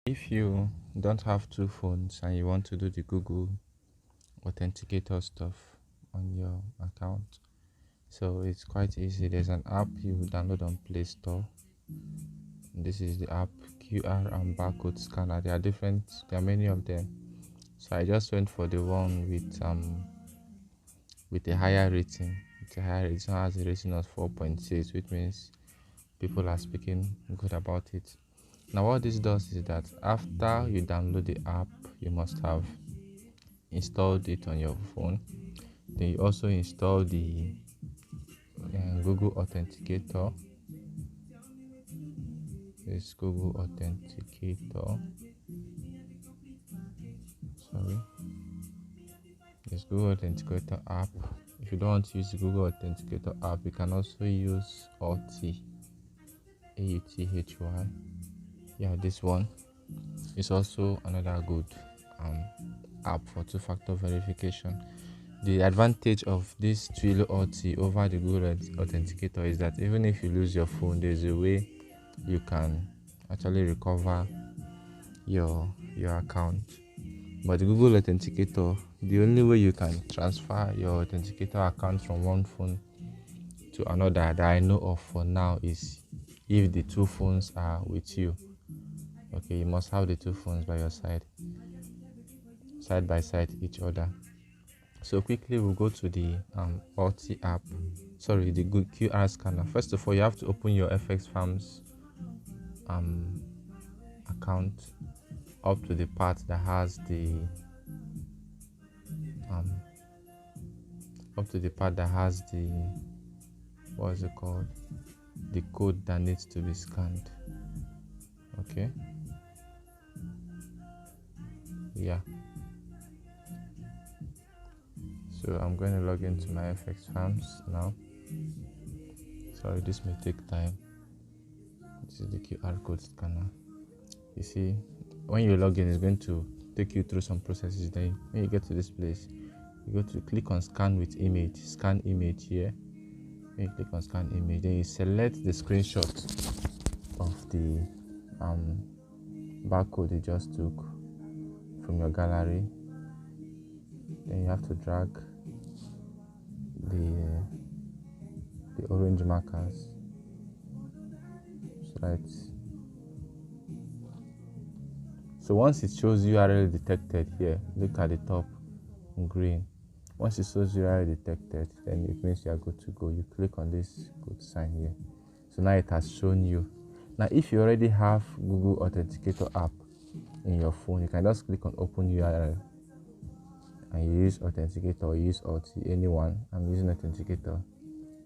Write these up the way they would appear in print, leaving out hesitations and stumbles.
If you don't have two phones and you want to do the Google Authenticator stuff on your account, so it's quite easy. There's an app you download on Play Store. This is the app QR and barcode scanner. There are different, there are many of them. So I just went for the one with a higher rating. With a higher rating, it has a rating of 4.6, which means people are speaking good about it. Now what this does is that after you download the app, you must have installed it on your phone. Then you also install the Google Authenticator. This Google Authenticator. Sorry. This Google Authenticator app. If you don't want to use the Google Authenticator app, you can also use Authy. Authy. Yeah, this one is also another good um, app for two-factor verification. The advantage of this Twilio Authy over the Google Authenticator is that even if you lose your phone, there's a way you can actually recover your account. But the Google Authenticator, the only way you can transfer your Authenticator account from one phone to another that I know of for now is if the two phones are with you. Okay, you must have the two phones by your side by side each other. So quickly we'll go to the Authy app. Sorry, the good QR scanner. First of all, you have to open your FX Farms account up to the part that has the um up to the part that has the what is it called, the code that needs to be scanned. Okay, yeah, so I'm going to log into my FX Farms now. Sorry, this may take time. This is the QR code scanner. You see, when you log in, it's going to take you through some processes. Then when you get to this place, you go to click on scan with image, scan image here. When you click on scan image, then you select the screenshot of the barcode you just took from your gallery. Then you have to drag the orange markers so that so once it shows URL detected here, look at the top in green. Once it shows URL detected, then it means you are good to go. You click on this good sign here. So now it has shown you. Now if you already have Google Authenticator app in your phone, you can just click on open URL and you use Authenticator or use Authy, anyone. I'm using Authenticator.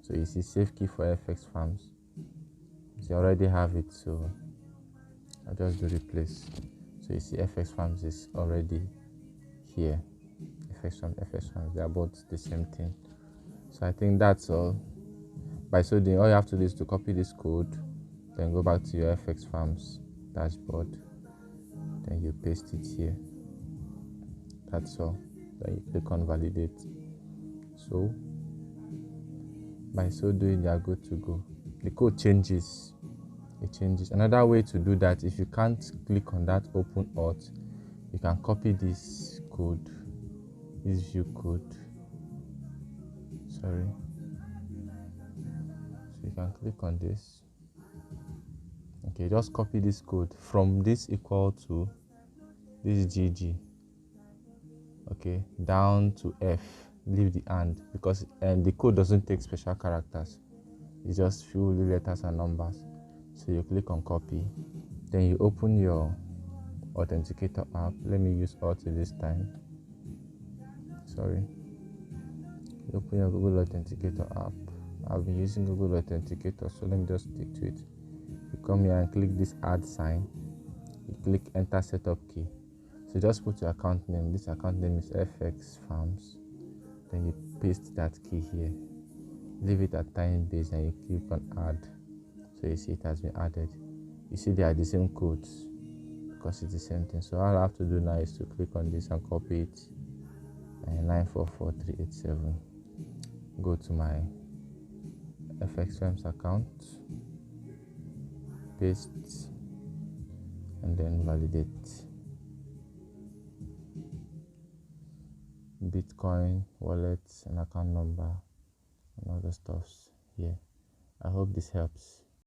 So you see save key for FX Farms. So you already have it, so I'll just do replace. So you see FX Farms is already here. FX Farms, they are both the same thing. So I think that's all. By so doing, all you have to do is to copy this code, then go back to your FX Farms dashboard, then you paste it here. That's all. Then you click on validate. So by so doing, you are good to go. The code changes. It changes. Another way to do that, if you can't click on that open auth, you can copy this code, this view code. Sorry. So you can click on this. Okay, just copy this code from this equal to this GG. Okay, down to F. Leave the and because the code doesn't take special characters. It's just few letters and numbers. So you click on copy, then you open your Authenticator app. Let me use Authy this time. Sorry. You open your Google Authenticator app. I've been using Google Authenticator, so let me just stick to it. You come here and click this add sign. You click enter setup key. So just put your account name. This account name is FX Farms. Then you paste that key here. Leave it at time base and you click on add. So you see it has been added. You see they are the same codes because it's the same thing. So all I have to do now is to click on this and copy it. 944387. Go to my FX Farms account. Paste and then validate. Bitcoin wallet and account number and other stuffs here. I hope this helps.